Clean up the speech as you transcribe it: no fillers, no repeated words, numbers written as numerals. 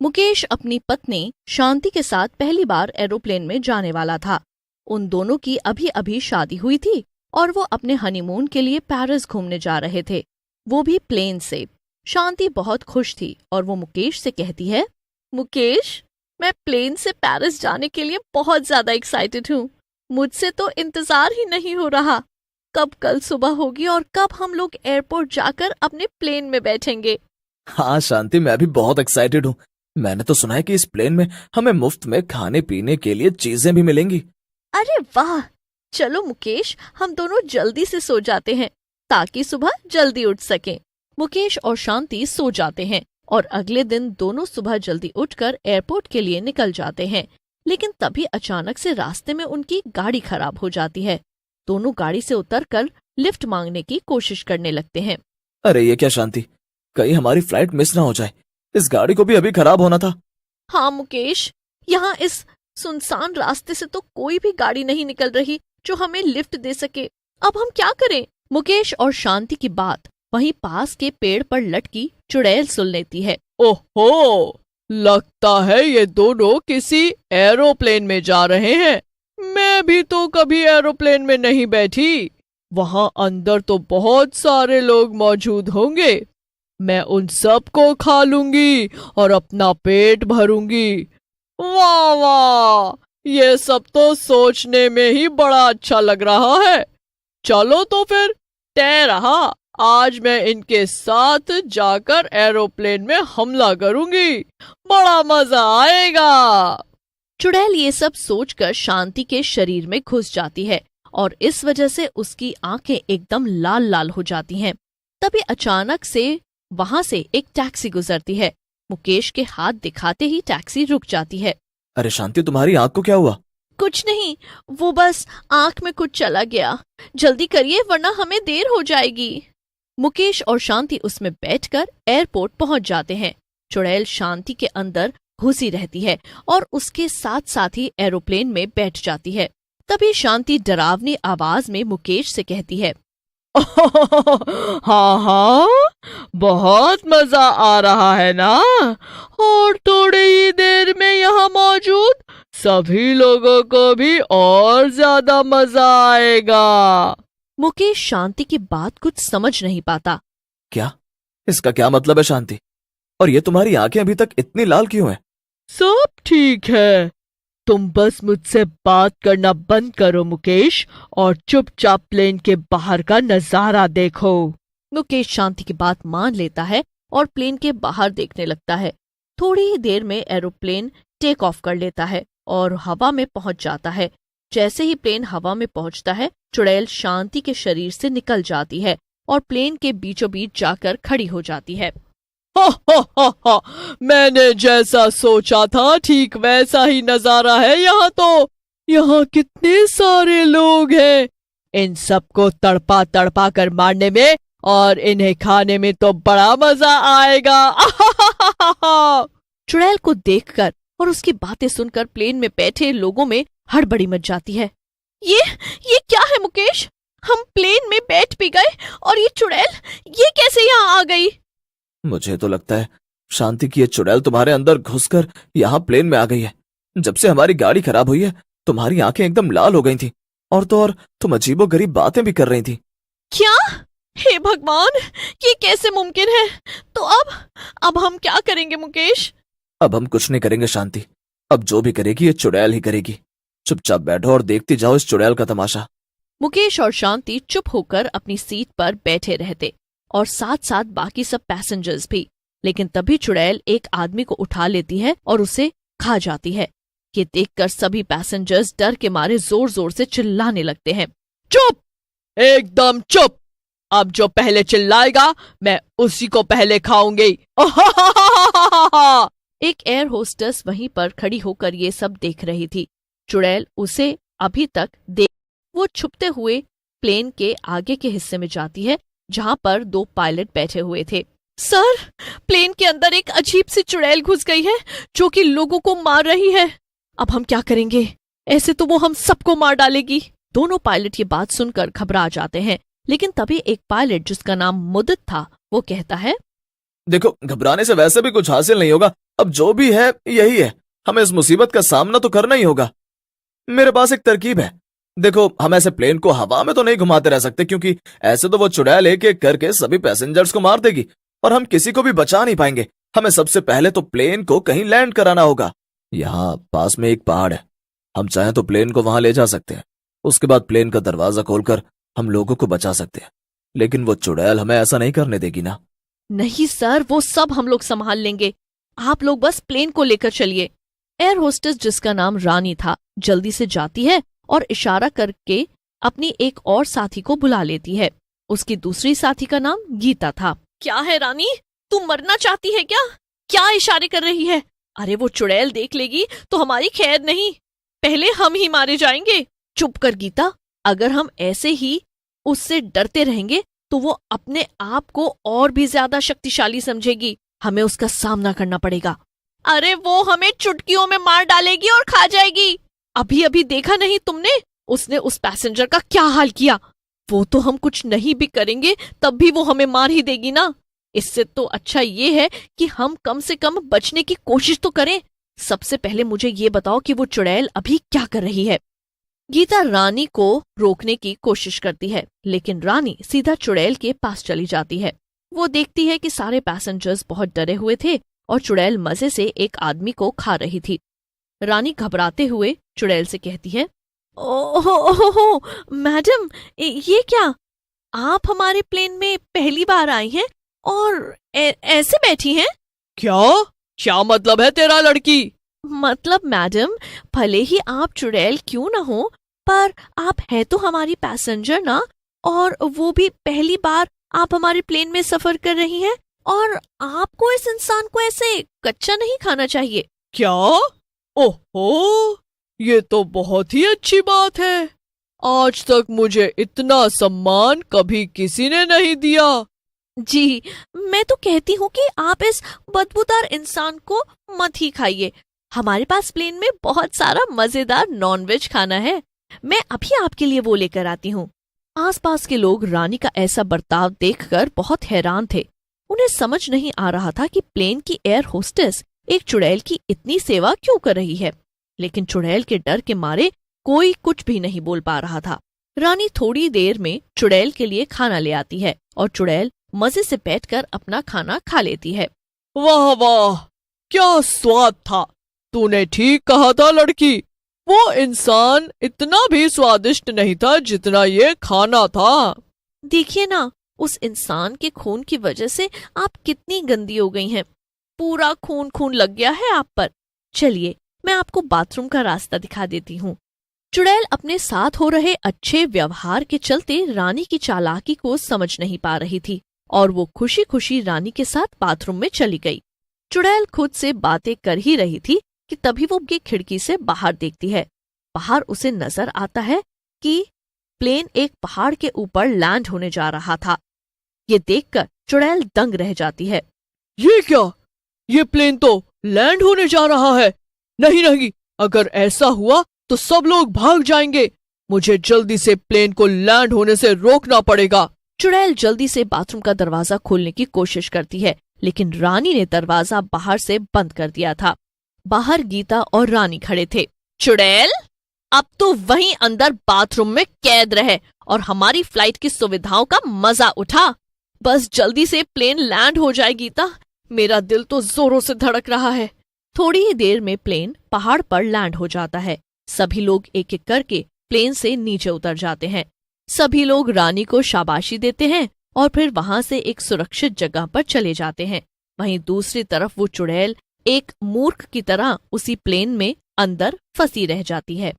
मुकेश अपनी पत्नी शांति के साथ पहली बार एरोप्लेन में जाने वाला था। उन दोनों की अभी अभी शादी हुई थी और वो अपने हनीमून के लिए पेरिस घूमने जा रहे थे, वो भी प्लेन से। शांति बहुत खुश थी और वो मुकेश से कहती है, मुकेश, मैं प्लेन से पेरिस जाने के लिए बहुत ज्यादा एक्साइटेड हूँ। मुझसे तो इंतजार ही नहीं हो रहा। कब कल सुबह होगी और कब हम लोग एयरपोर्ट जाकर अपने प्लेन में बैठेंगे। हाँ शांति, मैं भी बहुत एक्साइटेड हूँ। मैंने तो सुना है कि इस प्लेन में हमें मुफ्त में खाने पीने के लिए चीजें भी मिलेंगी। अरे वाह, चलो मुकेश, हम दोनों जल्दी से सो जाते हैं ताकि सुबह जल्दी उठ सकें। मुकेश और शांति सो जाते हैं और अगले दिन दोनों सुबह जल्दी उठकर एयरपोर्ट के लिए निकल जाते हैं। लेकिन तभी अचानक से रास्ते में उनकी गाड़ी खराब हो जाती है। दोनों गाड़ी से उतरकर लिफ्ट मांगने की कोशिश करने लगते हैं। अरे ये क्या शांति, कहीं हमारी फ्लाइट मिस ना हो जाए। इस गाड़ी को भी अभी खराब होना था। हाँ मुकेश, यहाँ इस सुनसान रास्ते से तो कोई भी गाड़ी नहीं निकल रही जो हमें लिफ्ट दे सके। अब हम क्या करें? मुकेश और शांति की बात वहीं पास के पेड़ पर लटकी चुड़ैल सुन लेती है। ओहो, लगता है ये दोनों किसी एरोप्लेन में जा रहे हैं। मैं भी तो कभी एरोप्लेन में नहीं बैठी। वहां अंदर तो बहुत सारे लोग मौजूद होंगे। मैं उन सबको खा लूंगी और अपना पेट भरूंगी। वाह वाह, ये सब तो सोचने में ही बड़ा अच्छा लग रहा है। चलो तो फिर तय रहा, आज मैं इनके साथ जाकर एरोप्लेन में हमला करूंगी। बड़ा मजा आएगा। चुड़ैल ये सब सोचकर शांति के शरीर में घुस जाती है और इस वजह से उसकी आंखें एकदम लाल लाल हो जाती हैं। तभी अचानक से वहां से एक टैक्सी गुजरती है। मुकेश के हाथ दिखाते ही टैक्सी रुक जाती है। अरे शांति, तुम्हारी आंख को क्या हुआ? कुछ नहीं, वो बस आंख में कुछ चला गया। जल्दी करिए वरना हमें देर हो जाएगी। मुकेश और शांति उसमें बैठकर एयरपोर्ट पहुंच जाते हैं। चुड़ैल शांति के अंदर घुसी रहती है और उसके साथ साथ ही एरोप्लेन में बैठ जाती है। तभी शांति डरावनी आवाज में मुकेश से कहती है, हाँ हाँ, बहुत मजा आ रहा है ना। और थोड़ी ही देर में यहाँ मौजूद सभी लोगों को भी और ज्यादा मजा आएगा। मुकेश शांति की बात कुछ समझ नहीं पाता। क्या? इसका क्या मतलब है शांति? और ये तुम्हारी आंखें अभी तक इतनी लाल क्यों हैं? सब ठीक है, तुम बस मुझसे बात करना बंद करो मुकेश और चुपचाप प्लेन के बाहर का नजारा देखो। मुकेश शांति की बात मान लेता है और प्लेन के बाहर देखने लगता है। थोड़ी ही देर में एरोप्लेन टेक ऑफ कर लेता है और हवा में पहुंच जाता है। जैसे ही प्लेन हवा में पहुंचता है, चुड़ैल शांति के शरीर से निकल जाती है और प्लेन के बीचों बीच जाकर खड़ी हो जाती है। हा, मैंने जैसा सोचा था ठीक वैसा ही नजारा है। यहाँ तो यहाँ कितने सारे लोग हैं। इन सबको तड़पा तड़पा कर मारने में और इन्हें खाने में तो बड़ा मजा आएगा। चुड़ैल को देखकर और उसकी बातें सुनकर प्लेन में बैठे लोगों में हड़बड़ी मच जाती है। ये क्या है मुकेश? हम प्लेन में बैठ भी गए और ये चुड़ैल ये कैसे यहाँ आ गई? मुझे तो लगता है शांति की ये चुड़ैल तुम्हारे अंदर घुसकर यहाँ प्लेन में आ गई है। जब से हमारी गाड़ी खराब हुई है, तुम्हारी आंखें एकदम लाल हो गई थी और तो और तुम अजीबोगरीब बातें भी कर रही थी। क्या? हे भगवान, ये कैसे मुमकिन है? तो अब हम क्या करेंगे मुकेश? अब हम कुछ नहीं करेंगे शांति। अब जो भी करेगी ये चुड़ैल ही करेगी। चुपचाप बैठो और देखती जाओ इस चुड़ैल का तमाशा। मुकेश और शांति चुप होकर अपनी सीट पर बैठे रहते और साथ साथ बाकी सब पैसेंजर्स भी। लेकिन तभी चुड़ैल एक आदमी को उठा लेती है और उसे खा जाती है। ये देखकर सभी पैसेंजर्स डर के मारे जोर जोर से चिल्लाने लगते हैं। चुप, एकदम चुप। अब जो पहले चिल्लाएगा मैं उसी को पहले खाऊंगी। एक एयर होस्टेस वहीं पर खड़ी होकर ये सब देख रही थी। चुड़ैल उसे अभी तक देख वो छुपते हुए प्लेन के आगे के हिस्से में जाती है जहां पर दो पायलट बैठे हुए थे। सर, प्लेन के अंदर एक अजीब सी चुड़ैल घुस गई है जो कि लोगों को मार रही है। अब हम क्या करेंगे? ऐसे तो वो हम सबको मार डालेगी। दोनों पायलट ये बात सुनकर घबरा जाते हैं। लेकिन तभी एक पायलट जिसका नाम मुद्दत था वो कहता है, देखो, घबराने से वैसे भी कुछ हासिल नहीं होगा। अब जो भी है यही है, हमें इस मुसीबत का सामना तो करना ही होगा। मेरे पास एक तरकीब है। देखो, हम ऐसे प्लेन को हवा में तो नहीं घुमाते रह सकते, क्योंकि ऐसे तो वो चुड़ैल एक एक करके सभी पैसेंजर्स को मार देगी और हम किसी को भी बचा नहीं पाएंगे। हमें सबसे पहले तो प्लेन को कहीं लैंड कराना होगा। यहाँ पास में एक पहाड़ है, हम चाहें तो प्लेन को वहां ले जा सकते हैं। उसके बाद प्लेन का दरवाजा खोलकर हम लोगों को बचा सकते हैं। लेकिन वो चुड़ैल हमें ऐसा नहीं करने देगी ना? नहीं सर, वो सब हम लोग संभाल लेंगे। आप लोग बस प्लेन को लेकर चलिए। एयर होस्टेस, जिसका नाम रानी था, जल्दी से जाती है और इशारा करके अपनी एक और साथी को बुला लेती है। उसकी दूसरी साथी का नाम गीता था। क्या है रानी, तू मरना चाहती है क्या? क्या इशारे कर रही है? अरे वो चुड़ैल देख लेगी तो हमारी खैर नहीं, पहले हम ही मारे जाएंगे। चुप कर गीता, अगर हम ऐसे ही उससे डरते रहेंगे तो वो अपने आप को और भी ज्यादा शक्तिशाली समझेगी। हमें उसका सामना करना पड़ेगा। अरे वो हमें चुटकियों में मार डालेगी और खा जाएगी। अभी अभी देखा नहीं तुमने, उसने उस पैसेंजर का क्या हाल किया। वो तो हम कुछ नहीं भी करेंगे तब भी वो हमें मार ही देगी ना। इससे तो अच्छा ये है कि हम कम से कम बचने की कोशिश तो करें। सबसे पहले मुझे ये बताओ कि वो चुड़ैल अभी क्या कर रही है। गीता रानी को रोकने की कोशिश करती है, लेकिन रानी सीधा चुड़ैल के पास चली जाती है। वो देखती है कि सारे पैसेंजर्स बहुत डरे हुए थे और चुड़ैल मजे से एक आदमी को खा रही थी। रानी घबराते हुए चुड़ैल से कहती है, ओहो मैडम, ये क्या? आप हमारे प्लेन में पहली बार आई हैं और ऐसे बैठी हैं? क्या मतलब है तेरा लड़की? मतलब मैडम, भले ही आप चुड़ैल क्यों न हो, पर आप है तो हमारी पैसेंजर ना, और वो भी पहली बार आप हमारे प्लेन में सफर कर रही हैं, और आपको इस इंसान को ऐसे कच्चा नहीं खाना चाहिए। क्या? ओहो, ये तो बहुत ही अच्छी बात है। आज तक मुझे इतना सम्मान कभी किसी ने नहीं दिया। जी, मैं तो कहती हूँ कि आप इस बदबूदार इंसान को मत ही खाइए। हमारे पास प्लेन में बहुत सारा मजेदार नॉनवेज खाना है। मैं अभी आपके लिए वो लेकर आती हूँ। आसपास के लोग रानी का ऐसा बर्ताव देखकर बहुत हैरान थे। उन्हें समझ नहीं आ रहा था कि प्लेन की एयर होस्टेस एक चुड़ैल की इतनी सेवा क्यों कर रही है। लेकिन चुड़ैल के डर के मारे कोई कुछ भी नहीं बोल पा रहा था। रानी थोड़ी देर में चुड़ैल के लिए खाना ले आती है और चुड़ैल मजे से बैठकर अपना खाना खा लेती है। वाह वाह, क्या स्वाद था। तूने ठीक कहा था लड़की, वो इंसान इतना भी स्वादिष्ट नहीं था जितना ये खाना था। देखिए ना, उस इंसान के खून की वजह से आप कितनी गंदी हो गई हैं। पूरा खून खून लग गया है आप पर। चलिए, मैं आपको बाथरूम का रास्ता दिखा देती हूँ। चुड़ैल अपने साथ हो रहे अच्छे व्यवहार के चलते रानी की चालाकी को समझ नहीं पा रही थी और वो खुशी खुशी रानी के साथ बाथरूम में चली गई। चुड़ैल खुद से बातें कर ही रही थी कि तभी वो उसकी खिड़की से बाहर देखती है। बाहर उसे नजर आता है कि प्लेन एक पहाड़ के ऊपर लैंड होने जा रहा था। ये देखकर चुड़ैल दंग रह जाती है। ये क्या? ये प्लेन तो लैंड होने जा रहा है। नहीं नहीं, अगर ऐसा हुआ तो सब लोग भाग जाएंगे। मुझे जल्दी से प्लेन को लैंड होने से रोकना पड़ेगा। चुड़ैल जल्दी से बाथरूम का दरवाजा खोलने की कोशिश करती है, लेकिन रानी ने दरवाजा बाहर से बंद कर दिया था। बाहर गीता और रानी खड़े थे। चुड़ैल, अब तो वहीं अंदर बाथरूम में कैद रहे और हमारी फ्लाइट की सुविधाओं का मजा उठा। बस जल्दी से प्लेन लैंड हो जाए गीता, मेरा दिल तो जोरों से धड़क रहा है। थोड़ी ही देर में प्लेन पहाड़ पर लैंड हो जाता है। सभी लोग एक एक करके प्लेन से नीचे उतर जाते हैं। सभी लोग रानी को शाबाशी देते हैं और फिर वहां से एक सुरक्षित जगह पर चले जाते हैं। वहीं दूसरी तरफ वो चुड़ैल एक मूर्ख की तरह उसी प्लेन में अंदर फंसी रह जाती है।